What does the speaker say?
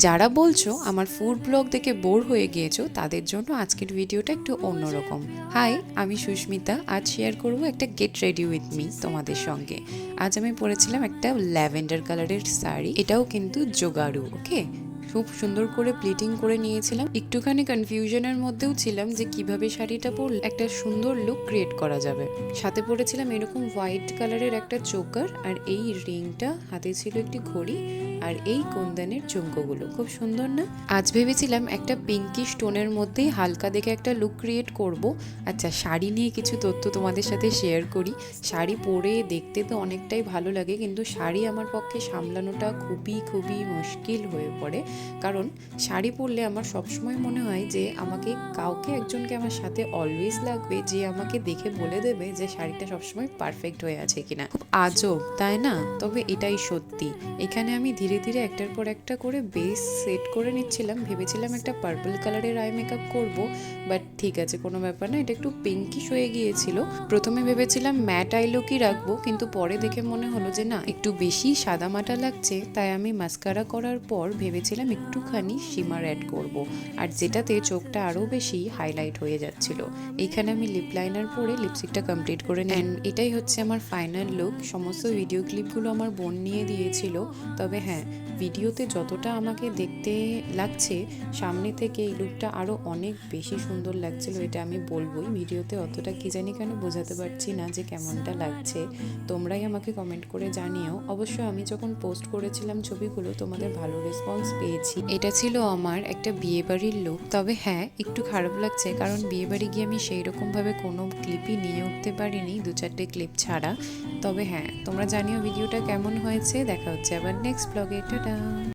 যারা বলছো আমার ফুড ব্লগ দেখে বোর হয়ে গিয়েছো তাদের জন্য আজকের ভিডিওটা একটু অন্যরকম। হাই, আমি সুস্মিতা। আজ শেয়ার করব একটা গেট রেডি উইথ মি তোমাদের সঙ্গে। আজ আমি পরেছিলাম একটা ল্যাভেন্ডার কালারের শাড়ি, এটাও কিন্তু জোগাড়ু। ওকে, খুব সুন্দর করে প্লিটিং করে নিয়েছিলাম। একটুখানি কনফিউশনের মধ্যেও ছিলাম যে কিভাবে শাড়িটা পরলে একটা সুন্দর লুক ক্রিয়েট করা যাবে। সাথে পরেছিলাম এরকম হোয়াইট কালারের একটা চোকার, আর এই রিংটা, হাতে ছিল একটি ঘড়ি, আর এই কুন্দনের চুমকোগুলো খুব সুন্দর না? আজ ভেবেছিলাম একটা পিঙ্কি স্টোনের মধ্যেই হালকা দেখে একটা লুক ক্রিয়েট করব। আচ্ছা, শাড়ি নিয়ে কিছু তথ্য তোমাদের সাথে শেয়ার করি। শাড়ি পরে দেখতে তো অনেকটাই ভালো লাগে, কিন্তু শাড়ি আমার পক্ষে সামলানোটা খুবই খুবই মুশকিল হয়ে পড়ে। কারণ শাড়ি পরলে আমার সবসময় মনে হয় যে আমাকে কাউকে একজনকে আমার সাথে অলওয়েজ লাগবে, যে আমাকে দেখে বলে দেবে যে শাড়িটা সবসময় পারফেক্ট হয়ে আছে কিনা। খুব আজব, তাই না? তবে এটাই সত্যি। এখানে আমি ধীরে ধীরে একটার পর একটা করে বেস সেট করে নিচ্ছিলাম। ভেবেছিলাম একটা পার্পল কালারের আই মেকআপ করব, বাট ঠিক আছে, কোনো ব্যাপার না। এটা একটু পিঙ্কিশ হয়ে গিয়েছিল। প্রথমে ভেবেছিলাম ম্যাট আই লুকই রাখবো, কিন্তু পরে দেখে মনে হলো যে না, একটু বেশি সাদামাটা লাগছে। তাই আমি মাস্কারা করার পর ভেবেছিলাম একটুখানি শিমার অ্যাড করব, আর যেটাতে চোখটা আরও বেশি হাইলাইট হয়ে যাচ্ছিল। এইখানে আমি লিপ লাইনার পরে লিপস্টিকটা কমপ্লিট করে নেন। এটাই হচ্ছে আমার ফাইনাল লুক। সমস্ত ভিডিও ক্লিপগুলো আমার বোন নিয়ে দিয়েছিল। তবে হ্যাঁ, ভিডিওতে যতটা আমাকে দেখতে লাগছে, সামনে থেকে এই লুকটা আরও অনেক বেশি সুন্দর লাগছিল, এটা আমি বলবোই। ভিডিওতে অতটা কি জানি কেন বোঝাতে পারছি না যে কেমনটা লাগছে। তোমরাই আমাকে কমেন্ট করে জানিও। অবশ্য আমি যখন পোস্ট করেছিলাম ছবিগুলো, তোমাদের ভালো রেসপন্স পেয়েছি। এটা ছিল আমার একটা বিয়েবাড়ির লুক। তবে হ্যাঁ, একটু খারাপ লাগছে, কারণ বিয়েবাড়ি গিয়ে আমি সেই রকমভাবে কোনো ক্লিপই নিয়ে উঠতে পারিনি, 2-4টে ক্লিপ ছাড়া। তবে হ্যাঁ, তোমরা জানিও ভিডিওটা কেমন হয়েছে। দেখা হচ্ছে আবার নেক্সট ব্লগে। টাটা।